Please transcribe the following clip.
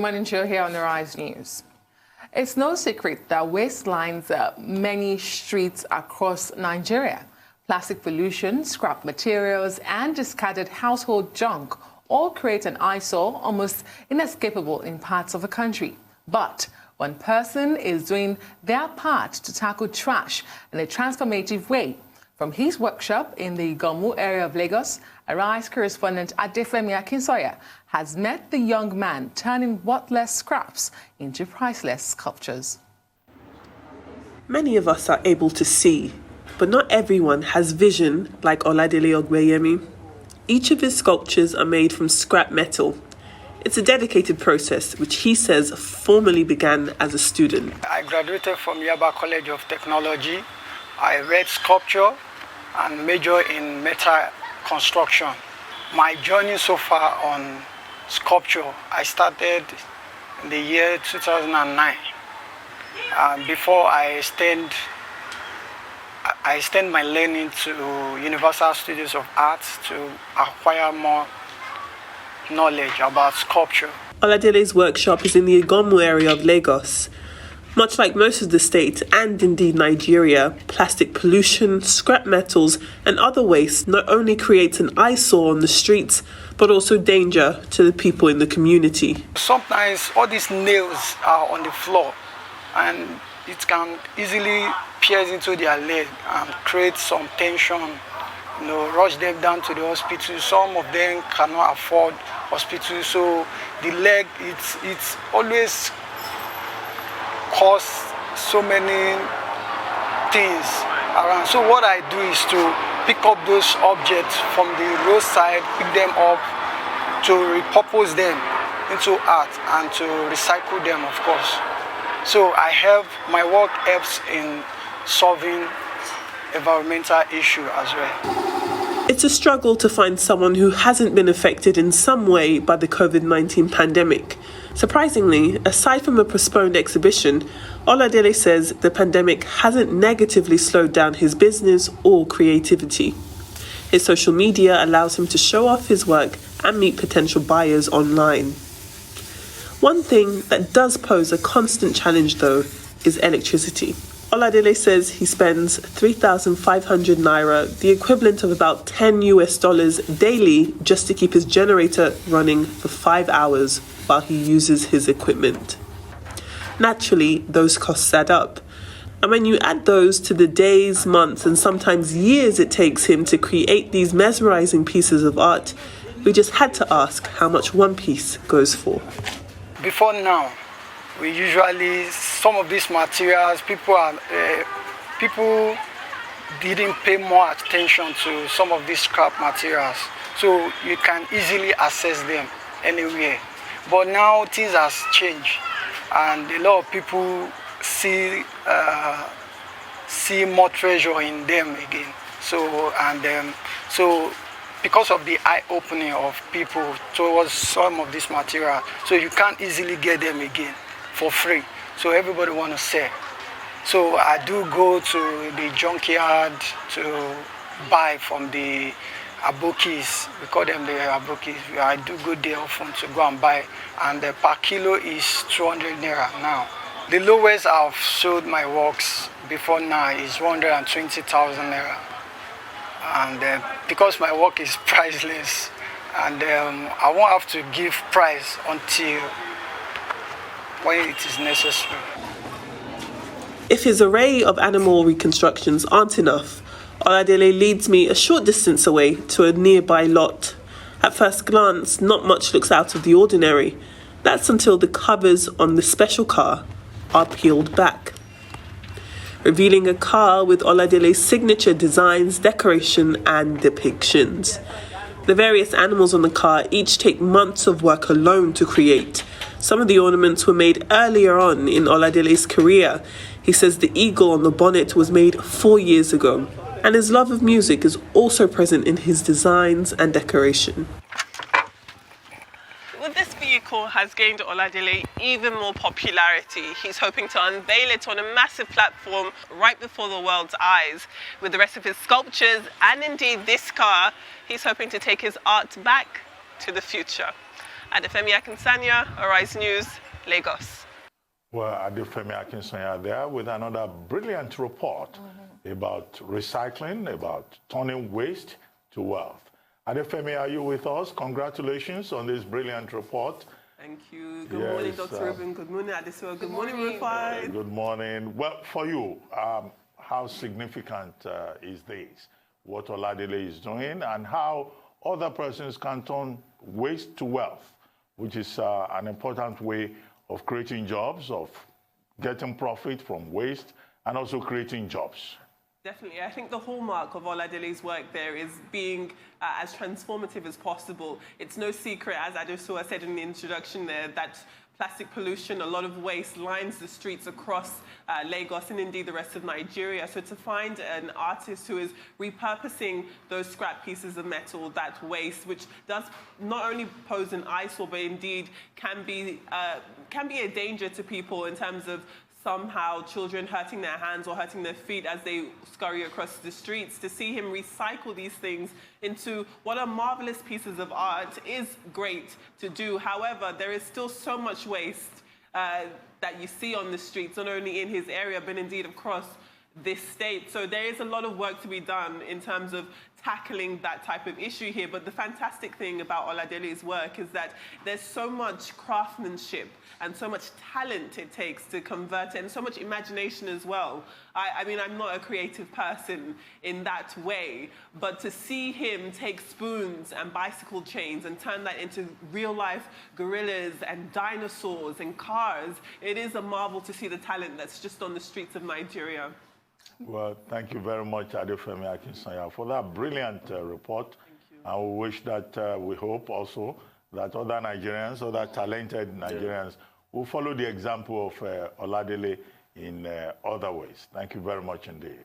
morning show here on the Rise News. It's no secret that waste lines many streets across Nigeria. Plastic pollution, scrap materials, and discarded household junk all create an eyesore almost inescapable in parts of the country. But one person is doing their part to tackle trash in a transformative way. From his workshop in the Iganmu area of Lagos, Arise correspondent Adefemi Akinsanya has met the young man turning worthless scraps into priceless sculptures. Many of us are able to see, but not everyone has vision like Oladele Ogbeyemi. Each of his sculptures are made from scrap metal. It's a dedicated process, which he says formally began as a student. I graduated from Yaba College of Technology. I read sculpture and majored in metal construction. My journey so far on sculpture, I started in the year 2009. Before I extend my learning to Universal Studios of Arts to acquire more knowledge about sculpture. Oladele's workshop is in the Iganmu area of Lagos. Much like most of the state and indeed Nigeria, plastic pollution, scrap metals and other waste not only creates an eyesore on the streets, but also danger to the people in the community. Sometimes all these nails are on the floor and it can easily pierce into their leg and create some tension, rush them down to the hospital. Some of them cannot afford hospital, so the leg, it's always cause so many things around. So what I do is to pick up those objects from the roadside, pick them up to repurpose them into art and to recycle them, of course. So my work helps in solving environmental issue as well. It's a struggle to find someone who hasn't been affected in some way by the COVID-19 pandemic. Surprisingly, aside from a postponed exhibition, Oladele says the pandemic hasn't negatively slowed down his business or creativity. His social media allows him to show off his work and meet potential buyers online. One thing that does pose a constant challenge, though, is electricity. Oladele says he spends 3,500 naira, the equivalent of about $10 daily, just to keep his generator running for 5 hours while he uses his equipment. Naturally, those costs add up. And when you add those to the days, months, and sometimes years it takes him to create these mesmerizing pieces of art, we just had to ask how much one piece goes for. Before now, we usually, some of these materials, people didn't pay more attention to some of these scrap materials. So you can easily access them anywhere. But now things has changed and a lot of people see more treasure in them again. So because of the eye-opening of people towards some of this material, so you can't easily get them again for free. So everybody want to sell. So I do go to the junkyard to buy from the abokis. We call them the abokis. I do go there often to go and buy, and the per kilo is 200 naira now. The lowest I've sold my works before now is 120,000 naira. And because my work is priceless, and I won't have to give price until when it is necessary. If his array of animal reconstructions aren't enough, Oladele leads me a short distance away to a nearby lot. At first glance, not much looks out of the ordinary. That's until the covers on the special car are peeled back, revealing a car with Oladele's signature designs, decoration, and depictions. The various animals on the car each take months of work alone to create. Some of the ornaments were made earlier on in Oladele's career. He says the eagle on the bonnet was made 4 years ago. And his love of music is also present in his designs and decoration. Well, this vehicle has gained Oladele even more popularity. He's hoping to unveil it on a massive platform right before the world's eyes. With the rest of his sculptures and indeed this car, he's hoping to take his art back to the future. Adefemi Akinsanya, Arise News, Lagos. Well, Adefemi Akinsanya there with another brilliant report about recycling, about turning waste to wealth. Adefemi, are you with us? Congratulations on this brilliant report. Thank you. Good morning, Dr. Ruben. Good morning, Adesuwa. Good morning, Rufai. Good morning. Well, for you, how significant is this? What Oladele is doing and how other persons can turn waste to wealth, which is an important way of creating jobs, of getting profit from waste, and also creating jobs. Definitely. I think the hallmark of Oladele's work there is being as transformative as possible. It's no secret, as Adesuwa said in the introduction there, that plastic pollution, a lot of waste lines the streets across Lagos and indeed the rest of Nigeria. So to find an artist who is repurposing those scrap pieces of metal, that waste, which does not only pose an eyesore, but indeed can be a danger to people in terms of somehow children hurting their hands or hurting their feet as they scurry across the streets. To see him recycle these things into what are marvelous pieces of art is great to do. However, there is still so much waste that you see on the streets, not only in his area, but indeed across this state. So there is a lot of work to be done in terms of tackling that type of issue here. But the fantastic thing about Oladele's work is that there's so much craftsmanship and so much talent it takes to convert it, and so much imagination as well. I mean, I'm not a creative person in that way, but to see him take spoons and bicycle chains and turn that into real-life gorillas and dinosaurs and cars, it is a marvel to see the talent that's just on the streets of Nigeria. Well, thank you very much, Adefemi Akinsanya, for that brilliant report. Thank you. And we wish that, we hope also, that other Nigerians, other talented Nigerians will follow the example of Oladele in other ways. Thank you very much indeed.